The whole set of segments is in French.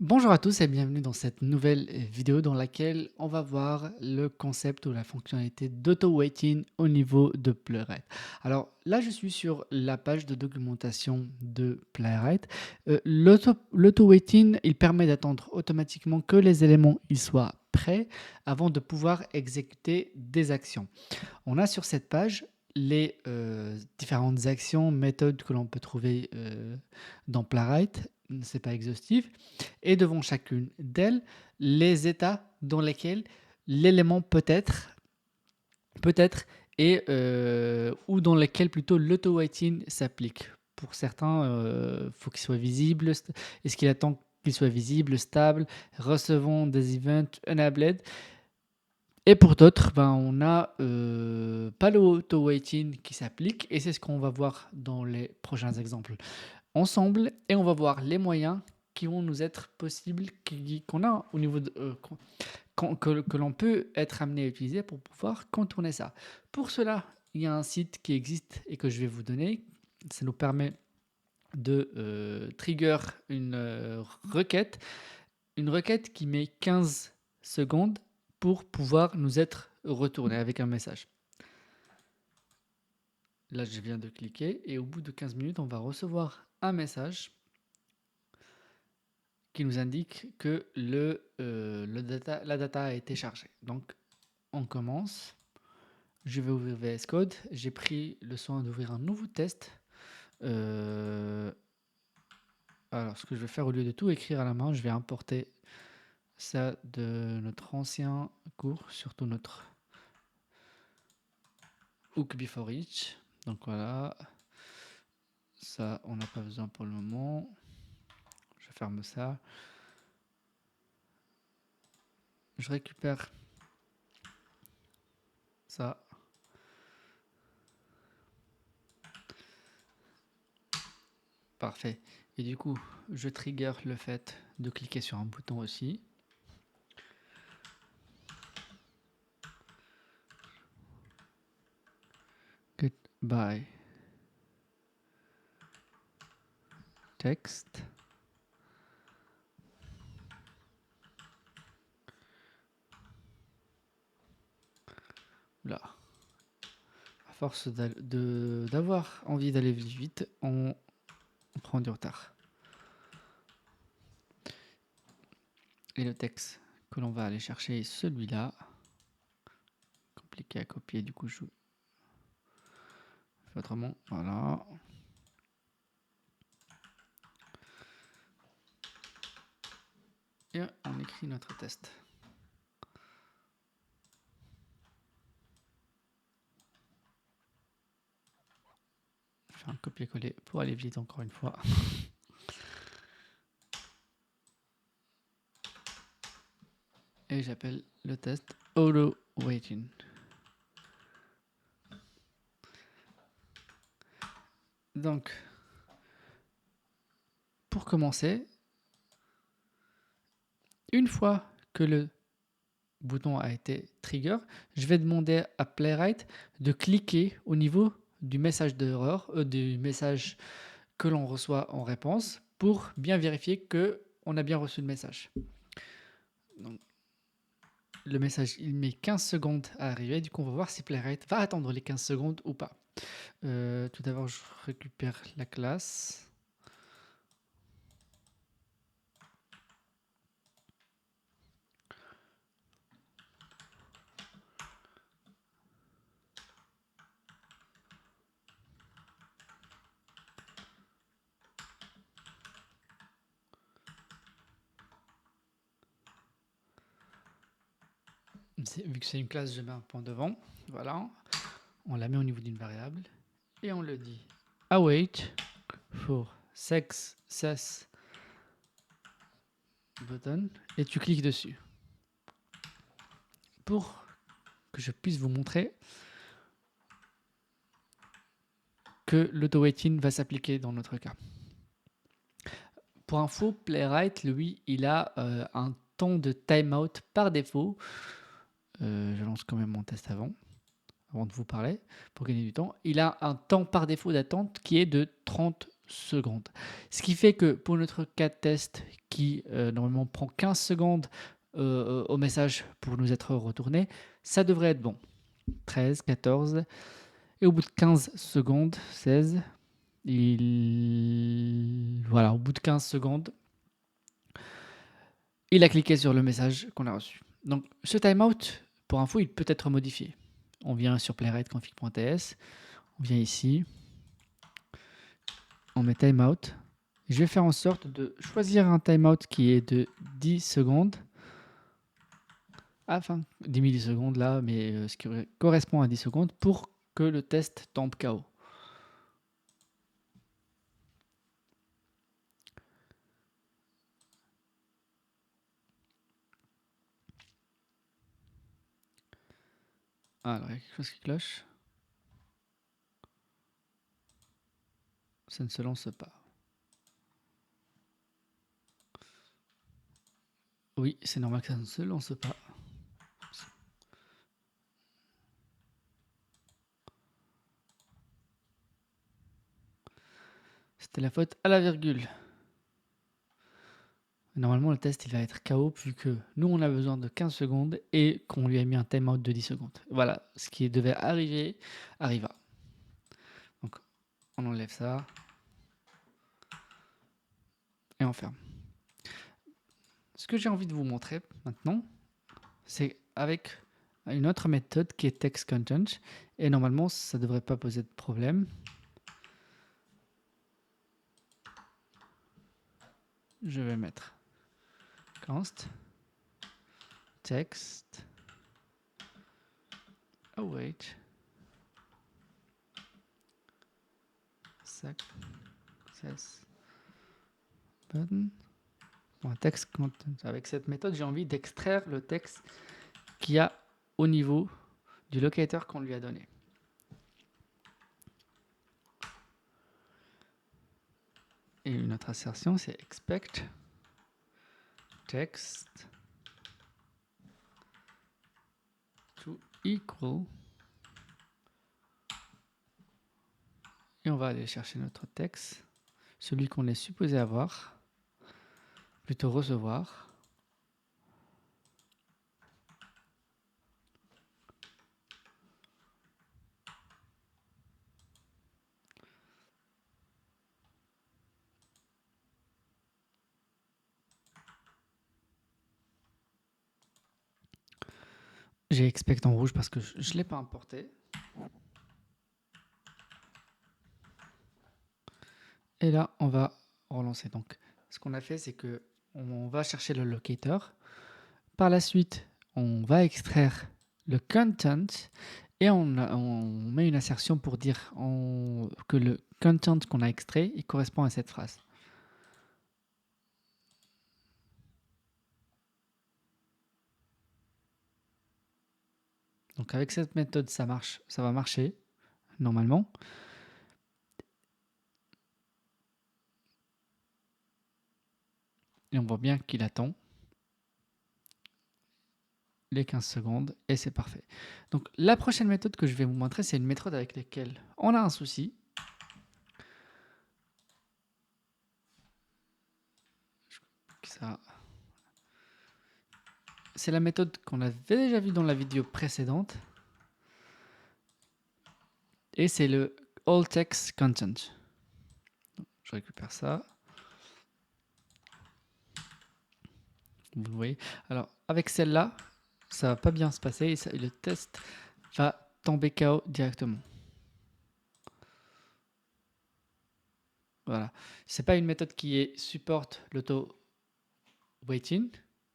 Bonjour à tous et bienvenue dans cette nouvelle vidéo dans laquelle on va voir le concept ou la fonctionnalité d'auto-waiting au niveau de Playwright. Alors là, je suis sur la page de documentation de Playwright. L'auto-waiting, il permet d'attendre automatiquement que les éléments ils soient prêts avant de pouvoir exécuter des actions. On a sur cette page les différentes actions, méthodes que l'on peut trouver dans Playwright. C'est pas exhaustif. Et devant chacune d'elles, les états dans lesquels l'élément peut-être et ou dans lesquels plutôt l'auto-waiting s'applique. Pour certains, faut qu'il soit visible. Est-ce qu'il attend qu'il soit visible, stable, recevant des events, enabled? Et pour d'autres, on a pas l'auto-waiting qui s'applique et c'est ce qu'on va voir dans les prochains exemples ensemble et on va voir les moyens qui vont nous être possibles, qu'on a au niveau de, que l'on peut être amené à utiliser pour pouvoir contourner ça. Pour cela, il y a un site qui existe et que je vais vous donner. Ça nous permet de trigger une requête qui met 15 secondes pour pouvoir nous être retourné avec un message. Là, je viens de cliquer et au bout de 15 minutes, on va recevoir un message qui nous indique que la data a été chargée. Donc, on commence. Je vais ouvrir VS Code. J'ai pris le soin d'ouvrir un nouveau test. Alors, ce que je vais faire, au lieu de tout écrire à la main, je vais importer ça de notre ancien cours, surtout notre hook before each. Donc voilà, ça, on n'a pas besoin pour le moment. Je ferme ça. Je récupère ça. Parfait. Et du coup, je trigger le fait de cliquer sur un bouton aussi. Goodbye. Text. Là. À force d'avoir envie d'aller vite, on prend du retard. Et le texte que l'on va aller chercher est celui-là. Compliqué à copier, du coup je fais autrement. Voilà. Et on écrit notre test. Je fais un copier-coller pour aller vite encore une fois. Et j'appelle le test auto waiting. Donc, pour commencer, une fois que le bouton a été trigger, je vais demander à Playwright de cliquer au niveau du message d'erreur, du message que l'on reçoit en réponse pour bien vérifier que on a bien reçu le message. Donc, le message, il met 15 secondes à arriver. Du coup, on va voir si Playwright va attendre les 15 secondes ou pas. Tout d'abord, je récupère la classe. Vu que c'est une classe, je mets un point devant. Voilà. On la met au niveau d'une variable. Et on le dit await for success button. Et tu cliques dessus. Pour que je puisse vous montrer que l'auto-waiting va s'appliquer dans notre cas. Pour info, Playwright, lui, il a un temps de timeout par défaut. Je lance quand même mon test avant de vous parler, pour gagner du temps. Il a un temps par défaut d'attente qui est de 30 secondes. Ce qui fait que pour notre cas de test qui normalement prend 15 secondes au message pour nous être retourné, ça devrait être bon. 13, 14, et au bout de 15 secondes, 16, voilà, au bout de 15 secondes, il a cliqué sur le message qu'on a reçu. Donc ce timeout, pour info, il peut être modifié. On vient sur playwright-config.ts, on vient ici, on met timeout. Je vais faire en sorte de choisir un timeout qui est de 10 secondes. Enfin, 10 millisecondes là, mais ce qui correspond à 10 secondes pour que le test tombe KO. Alors, il y a quelque chose qui cloche. Ça ne se lance pas. Oui, c'est normal que ça ne se lance pas. C'était la faute à la virgule. Normalement, le test il va être KO vu que nous, on a besoin de 15 secondes et qu'on lui a mis un timeout de 10 secondes. Voilà, ce qui devait arriver, arriva. Donc, on enlève ça et on ferme. Ce que j'ai envie de vous montrer maintenant, c'est avec une autre méthode qui est text content. Et normalement, ça ne devrait pas poser de problème. Je vais mettre const text await success button. Bon, text content. Avec cette méthode, j'ai envie d'extraire le texte qu'il y a au niveau du locator qu'on lui a donné. Et une autre assertion, c'est expect text to equal. Et on va aller chercher notre texte, celui qu'on est supposé avoir, plutôt recevoir. J'ai expect en rouge parce que je ne l'ai pas importé. Et là, on va relancer. Donc, ce qu'on a fait, c'est que on va chercher le locator. Par la suite, on va extraire le content et on met une assertion pour dire que le content qu'on a extrait il correspond à cette phrase. Donc avec cette méthode, ça marche, ça va marcher normalement. Et on voit bien qu'il attend les 15 secondes et c'est parfait. Donc la prochaine méthode que je vais vous montrer, c'est une méthode avec laquelle on a un souci. C'est la méthode qu'on avait déjà vue dans la vidéo précédente. Et c'est le all text content. Je récupère ça. Vous voyez. Alors avec celle-là, ça va pas bien se passer et le test va tomber KO directement. Voilà. C'est pas une méthode qui supporte l'auto waiting.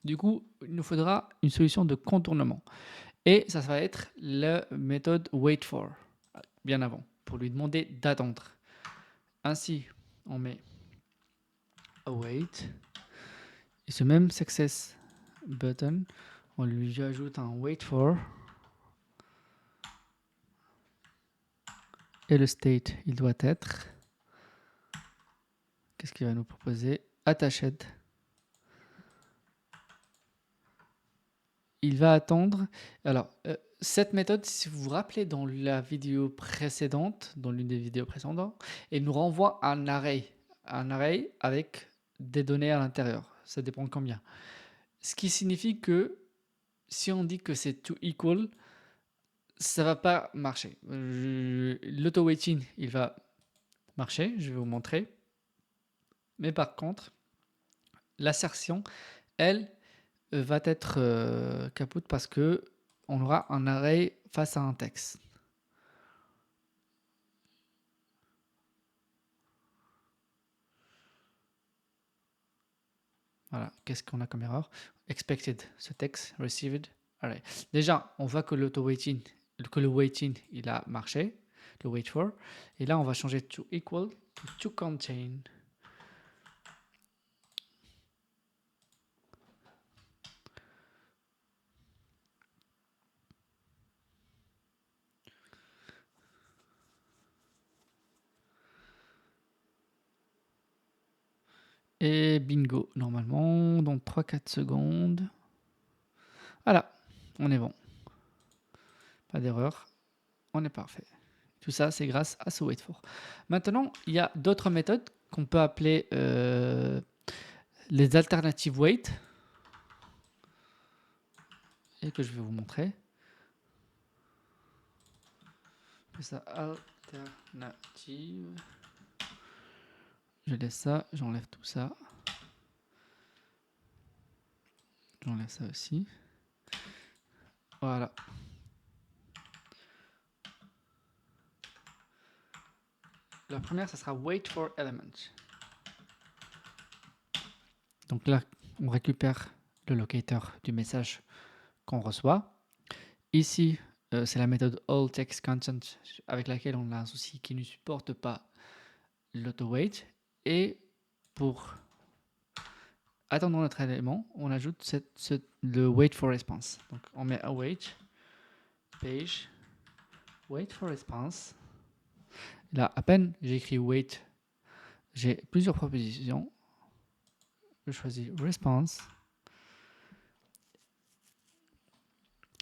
Du coup, il nous faudra une solution de contournement. Et ça va être la méthode wait for, bien avant, pour lui demander d'attendre. Ainsi, on met await. Et ce même success button, on lui ajoute un wait for. Et le state, il doit être... Qu'est-ce qu'il va nous proposer? Attached. Il va attendre. Alors, cette méthode, si vous vous rappelez dans la vidéo précédente, dans l'une des vidéos précédentes, elle nous renvoie un array avec des données à l'intérieur. Ça dépend de combien. Ce qui signifie que si on dit que c'est to equal, ça va pas marcher. L'auto-weighting, il va marcher, je vais vous montrer. Mais par contre, l'assertion, elle, va être capote parce que on aura un array face à un texte. Voilà, qu'est-ce qu'on a comme erreur? Expected, ce texte, received, array. Déjà, on voit que l'auto-weighting, que le weighting, il a marché, le wait for. Et là, on va changer to equal to contain. Et bingo, normalement, dans 3-4 secondes. Voilà, on est bon. Pas d'erreur, on est parfait. Tout ça, c'est grâce à ce wait for. Maintenant, il y a d'autres méthodes qu'on peut appeler les alternatives wait et que je vais vous montrer. Ça, alternative. Je laisse ça, j'enlève tout ça. J'enlève ça aussi. Voilà. La première, ça sera wait for element. Donc là, on récupère le locator du message qu'on reçoit. Ici, c'est la méthode allTextContent avec laquelle on a un souci qui ne supporte pas l'auto-wait. Et pour attendre notre élément, on ajoute le wait for response. Donc on met await page wait for response. Là, à peine j'ai écrit wait, j'ai plusieurs propositions. Je choisis response.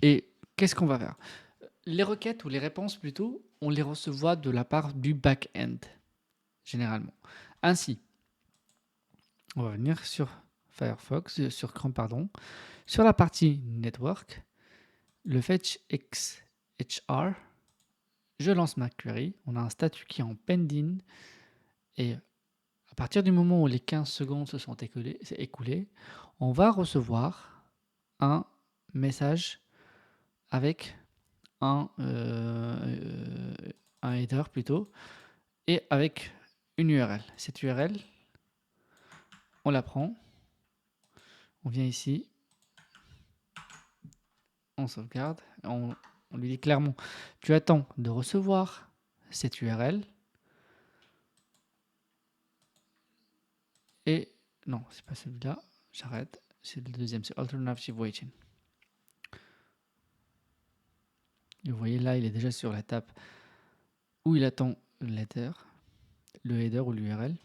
Et qu'est-ce qu'on va faire? Les requêtes ou les réponses plutôt, on les recevra de la part du back-end, généralement. Ainsi, on va venir sur Firefox, sur Chrome, pardon, sur la partie Network, le fetch XHR, je lance ma query, on a un statut qui est en pending, et à partir du moment où les 15 secondes se sont écoulées, on va recevoir un message avec un header plutôt, et avec une URL. Cette URL, on la prend, on vient ici, on sauvegarde, on lui dit clairement, tu attends de recevoir cette URL, et non, c'est pas celui-là, j'arrête, c'est le deuxième, c'est Alternative Waiting. Et vous voyez là, il est déjà sur la table où il attend l'header, ou l'URL,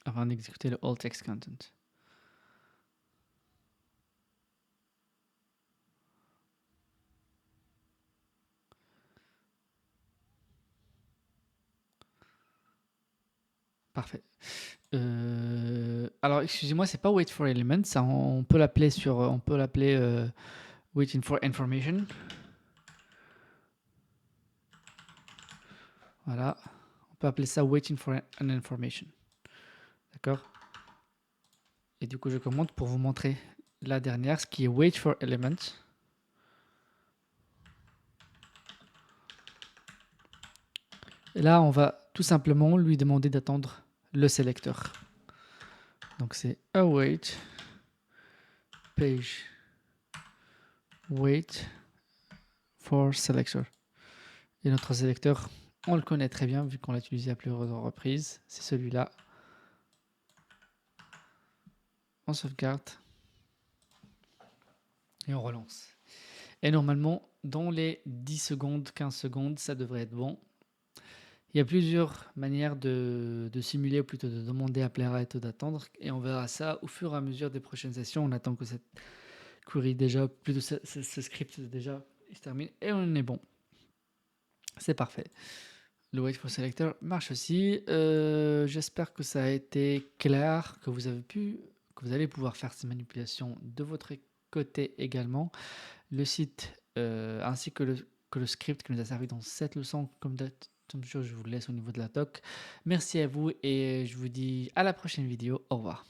avant d'exécuter le all text content. Parfait. Alors, excusez-moi, c'est pas wait for element, ça, on peut l'appeler waiting for information. Voilà, on peut appeler ça waiting for an information. D'accord? Et du coup, je commente pour vous montrer la dernière, ce qui est wait for element. Et là, on va tout simplement lui demander d'attendre le sélecteur. Donc c'est await page wait for selector. Et notre sélecteur, on le connaît très bien vu qu'on l'a utilisé à plusieurs reprises. C'est celui-là. On sauvegarde et on relance. Et normalement, dans les 10 secondes, 15 secondes, ça devrait être bon. Il y a plusieurs manières de simuler, ou plutôt de demander à Playwright d'attendre, et on verra ça au fur et à mesure des prochaines sessions. On attend que cette query déjà, plutôt ce script déjà, il se termine et on est bon. C'est parfait. Le wait for selector marche aussi. J'espère que ça a été clair, que vous allez pouvoir faire ces manipulations de votre côté également. Le site ainsi que le script qui nous a servi dans cette leçon, comme toujours, je vous laisse au niveau de la doc. Merci à vous et je vous dis à la prochaine vidéo. Au revoir.